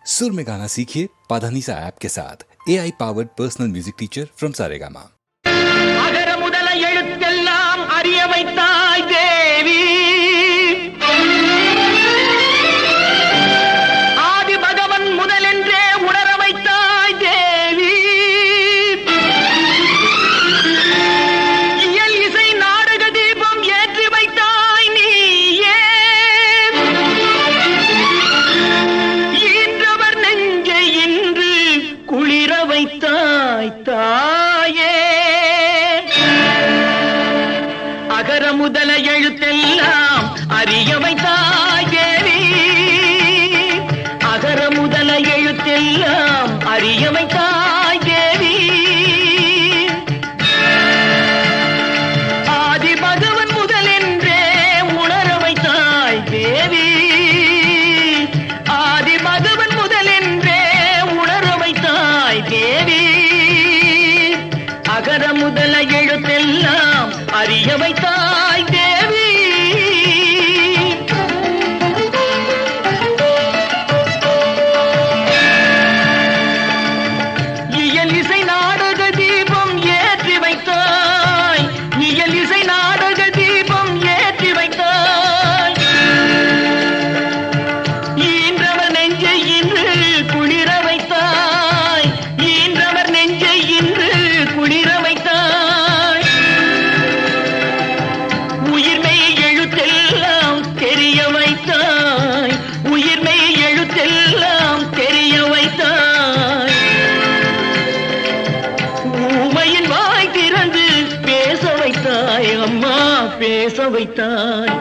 सुर में गाना सीखिए पाधानीसा ऐप के साथ AI powered personal music teacher from Saregama. அகர முதல எழுத்தெல்லாம் அறிய வைத்தாய் தேவி, ஆதி பகவன் முதலென்றே உணர வைத்தாய் தேவி, இயல் இசை நாடக தீபம் ஏற்றி வைத்தாய் நீயே, ஈன்றவர் நெஞ்சை இன்று குளிர வைத்தாய் தாயே. அகர முதல எழுத்தெல்லாம் அறிய வைத்தாய் தேவி, அகர முதல எழுத்தெல்லாம் அறிய வைத்தாய் தேவி, ஆதி பகவன் முதலென்றே உணர வைத்தாய் தேவி, ஆதி பகவன் முதலென்றே உணர வைத்தாய் தேவி, அகர முதல எழுத்தெல்லாம் அறிய வைத்தாய் தேவி. இயல் இசை நாடக தீபம் ஏற்றி வைத்தாய், இயல் இசை நாடக தீபம் ஏற்றி வைத்தாய், ஈன்றவர் நெஞ்சை இன்று குளிர வைத்தாய், ஈன்றவர் நெஞ்சை இன்று குளிர வைத்தாய், உயிர்மெய் எழுத்தெல்லாம் தெரிய வைத்தாய், உயிர்மெய் எழுத்தெல்லாம் தெரிய வைத்தாய், ஊமையின் வாய் திறந்து பேச வைத்தாய் அம்மா, பேச வைத்தாய்,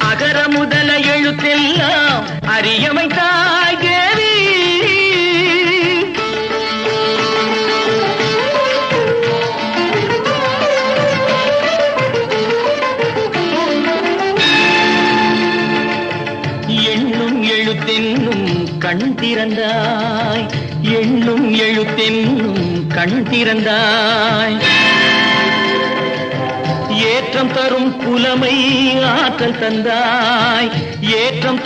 அகர முதல எழுத்தெல்லாம் அறிய வைத்தாய் தேவி. எண்ணும் எழுத்தென்னும் கண் திறந்தாய், எண்ணும் எழுத்தென்னும் கண் திறந்தாய், ஏற்றம் தரும் புலமை ஆற்றல் தந்தாய், ஏற்றம்